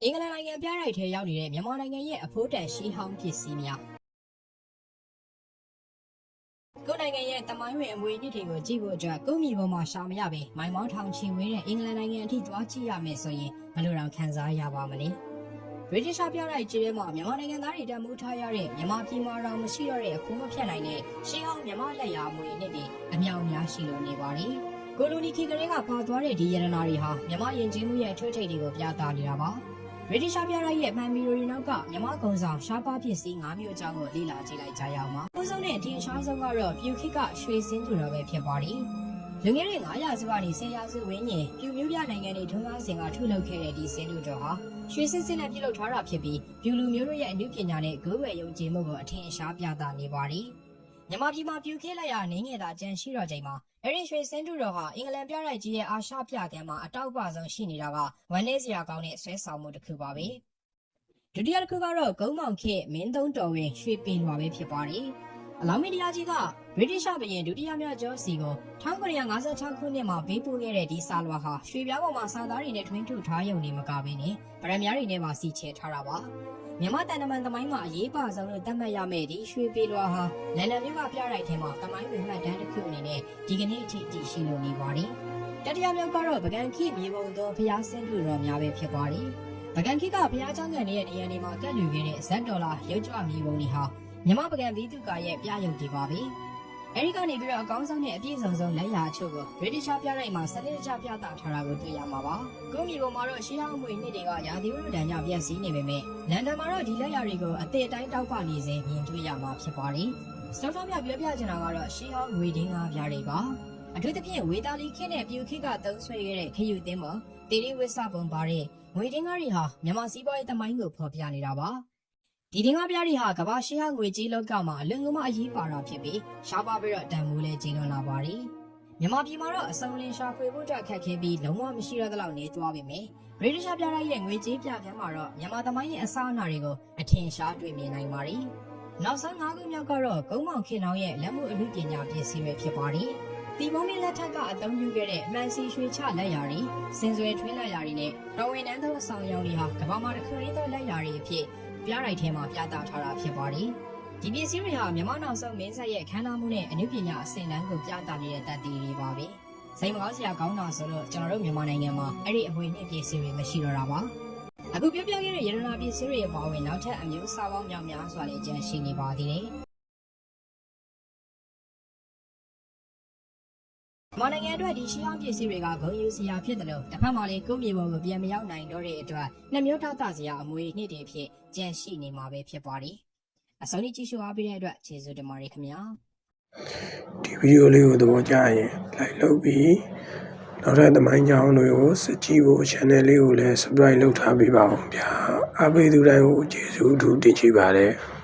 အင်္ဂလန်နိုင်ငံပြတိုက်ထဲရောက်နေတဲ့မြန်မာနိုင်ငံရဲ့အဖိုးတန်ရှီးဟောင်းပစ္စည်းများကိုယ်နိုင်ငံရဲ့တမိုင်းဝင်အမွေအနှစ်တွေကိုကြည့်ဖို့အတွက်ကိုယ့်မြေပေါ်မှာရှာမရပဲမိုင်မောင်းထောင်ချီဝေးတဲ့အင်္ဂလန်နိုင်ငံအထိသွားကြည့်ရမယ်ဆိုရင်ဘယ်လိုတောင်ခံစားရပါမလဲဗြိတိရှပြတိုက်ကြီးထဲမှာမြန်မာနိုင်ငံသားတွေတမ်းမိုးထားရတဲ့မြန်မာပြည်မှာတော့မရှိတော့တဲ့အဖိုးမဖြတ်နိုင်တဲ့ရှီးဟောင်းမြန်မာလက်ရာအမွေအနှစ်တွေအများအများရှိလို့နေပါတယ်ကိုလိုနီခေတ်ကလေးကပါသွားတဲ့ဒီရတနာတွေဟာမြန်မာယဉ်ကျေးမှုရဲ့အထွတ်အထိပ်တွေကိုပြသနေတာပါဗြိတိရှပြတိုက်ရဲ့မှန်မီရိုရီနောက်ကမြန်မာကုံဆောင်ရှားပါပစ္စည်း၅မျိုးအကြောင်းကိုလေ့လာကြည့်လိုက်ကြရအောင်ပါ။အဆုံးနဲ့ဒီအရှားဆုံးကတော့ပြူခိကရွှေစင်းသူတော်ပဲဖြစ်ပါတယ်။လူငယ်တွေ900စုကနေ1000ရာစုဝန်းကျင်ပြူမျိုးပြနိုင်ငံတွေထုံးကားစဉ်ကထုတ်လုပ်ခဲ့တဲ့ဒီစင်းသူတော်ဟာရွှေစစ်စစ်နဲ့ပြုလုပ်ထားတာဖြစ်ပြီးပြူလူမျိုးတို့ရဲ့အနုပညာနဲ့ဂိုးဝယ်ယုံကြည်မှုကိုအထင်အရှားပြသနေပါတယ်။မြန်မာပြည်မှာပြူခိလက်ရနေငယ်တာကျန်ရှိတော့ချိန်မှာအဲ့ဒီရွှေစင်းတူတော်ဟာအင်္ဂလန်ပြတိုက်ကြီးရဲ့အာရှပြကမ်းမှာအတောက်ပဆုံးရှိနေတာကဝမ်းနည်းစရာကောင်းတဲ့ဆွဲဆောင်မှုတစ်ခုပါပဲဒုတိယတစ်ခုကတော့ဂုံးမောင်ခေမင်းသုံးတော်ဝင်ရွှေပင်လွာပဲဖြစ်ပါတယ်အလောင်းမင်းတရားကြီးကဗြိတိရှဘုရင်ဒုတိယမြောက်ဂျော့စီကို1956ခုနှစ်မှာဘေးပို့ခဲ့တဲ့ဒီစာလွာဟာရွှေပြားပေါ်မှာစာသားတွေနဲ့ထွင်းထုထားရုံနဲ့မကဘဲနဲ့ဗရမ်များတွေနဲ့ပါစီချဲထားတာပါမြန်မာတန်တမန်သမိုင်းမှာအရေးပါဆုံးလို့သတ်မှတ်ရမယ့်ဒီရွှေပေလွာဟာလန်ဒန်မြို့ကပြတိုက်ထဲမှာသမိုင်းဝင်မှတ်တမ်းတစ်ခုအနေနဲ့ဒီကနေ့အထိတည်ရှိလို့နေပါတယ်။တတိယမြောက်ကတော့ပကံခိမြေပုံသောဖျားဆင်းသူတော်များပဲဖြစ်ပါတယ်။ပကံခိကဖျားကျောင်းကန်ရဲ့နေရာတွေမှာကတ်လူခဲ့တဲ့ဇက်ဒေါ်လာရုပ်ကြွမြေပုံတွေဟာမြန်မာပကံဗီတုကာရဲ့ပြရုပ်တွေပါပဲ။အဲဒီကနေပြီးတော့အကောင်းဆုံးနဲ့အပြည့်စုံဆုံးလက်ရာအချို့ကိုဗြိတိရှပြတိုက်မှာစနစ်တကျပြသထားတာကိုတွေ့ရမှာပါ။ကိုမြေပုံမှာတော့ရှီးဟောင်းမွေနှစ်တွေကရာသီဥတုတန်ကြောင့်ပြည့်စည်နေပေမဲ့လန်ဒန်မှာတော့ဒီလက်ရာတွေကိုအသေးတိုင်းတောက်ပနေစေမြင်တွေ့ရမှာဖြစ်ပါတယ်။စတော့ထောက်ပြပြောပြချင်တာကတော့ရှီးဟောင်းငွေဒင်းကားပြတွေပါ။အထူးသဖြင့်ဝေတာလီခင်းနဲ့ပြူခိကသုံးဆွဲခဲ့တဲ့ခယူသင်းပေါ်တေရီဝစ်ဆပုံပါတဲ့ငွေဒင်းကားတွေဟာမြန်မာစီးပွားရေးသမိုင်းကိုဖော်ပြနေတာပါ။ဒီဒင်းကားပြတွေဟာကမ္ဘာရှီးဟောင်းငွေကြေးလောကမှာအလွန်ကမအရေးပါတာဖြစ်ပြီးရှားပါပြီးတော့တန်ဖိုးလဲကြီးလွန်လာပါတယ်။မြန်မာပြည်မှာတော့အစုံလင်ရှာဖွေဖို့အတွက်ခက်ခဲပြီးလုံးဝမရှိတော့တဲ့လောက်နေသွားပြီမယ်။ဗြိတိရှပြတိုက်ရဲ့ငွေကြေးပြခန်းမှာတော့မြန်မာသမိုင်းရဲ့အစအနတွေကိုအထင်ရှားတွေ့မြင်နိုင်ပါတယ်။နောက်ဆုံး၅ခုမြောက်ကတော့ကုန်းမောင်ခင်နောင်ရဲ့လက်မှုအမှုပညာပစ္စည်းပဲဖြစ်ပါတယ်။ဒီဘုံမင်းလက်ထက်ကအသုံးပြုခဲ့တဲ့အမှန်စီရွှေချလက်ရာတွေစင်စွယ်ထွင်းလက်ရာတွေနဲ့တော်ဝင်နန်းသောအဆောင်အယောင်တွေဟာကမ္ဘာမှာတစ်ခုတည်းသောလက်ရာတွေအဖြစ်ပြတိုက်ထဲမှာပြသထားတာဖြစ်ပါတယ်။ဒီပစ္စည်းတွေဟာမြန်မာနောက်ဆုံးမင်းဆက်ရဲ့ခန္ဓာမှုနဲ့အနုပညာအစဉ်တန်းကိုပြသနေတဲ့တတ်သိတွေပါပဲ။စိတ်မကောင်းစရာကောင်းတာဆိုတော့ကျွန်တော်တို့မြန်မာနိုင်ငံမှာအဲ့ဒီအမွေနှစ်ပစ္စည်းတွေမရှိတော့တာပါ။အခုပြောပြခဲ့တဲ့ရတနာပစ္စည်းတွေအပါအဝင်နောက်ထပ်အမျိုးအစားပေါင်းများများစွာလည်းကျန်ရှိနေပါသေးတယ်။မြန်မာနိုင်ငံအတွက်ဒီရှီးဟောင်းပစ္စည်းတွေကဂုဏ်ယူစရာဖြစ်တယ်လို့တစ်ဖက်မှာလည်းကိုယ့်မြေပေါ်ကိုပြန်မရောက်နိုင်တော့တဲ့အတွက်နှစ်မျိုးထောက်တာစရာအမွေနှစ်တွေဖြစ်ကျန်ရှိနေမှာပဲဖြစ်ပါတယ်။အဆုံးထိကြည့်ရှုအားပေးတဲ့အတွက်ကျေးဇူးတင်ပါတယ်ခင်ဗျာ။ဒီဗီဒီယိုလေးကိုသဘောကျရင် like လုပ်ပြီးနောက်ထပ်သမိုင်းကြောင်းတွေကိုစကြည့်ဖို့ channel လေးကိုလည်း subscribe လုပ်ထားပေးပါဦးဗျာ။အားပေးသူတိုင်းကိုကျေးဇူးအထူးတင်ရှိပါတယ်။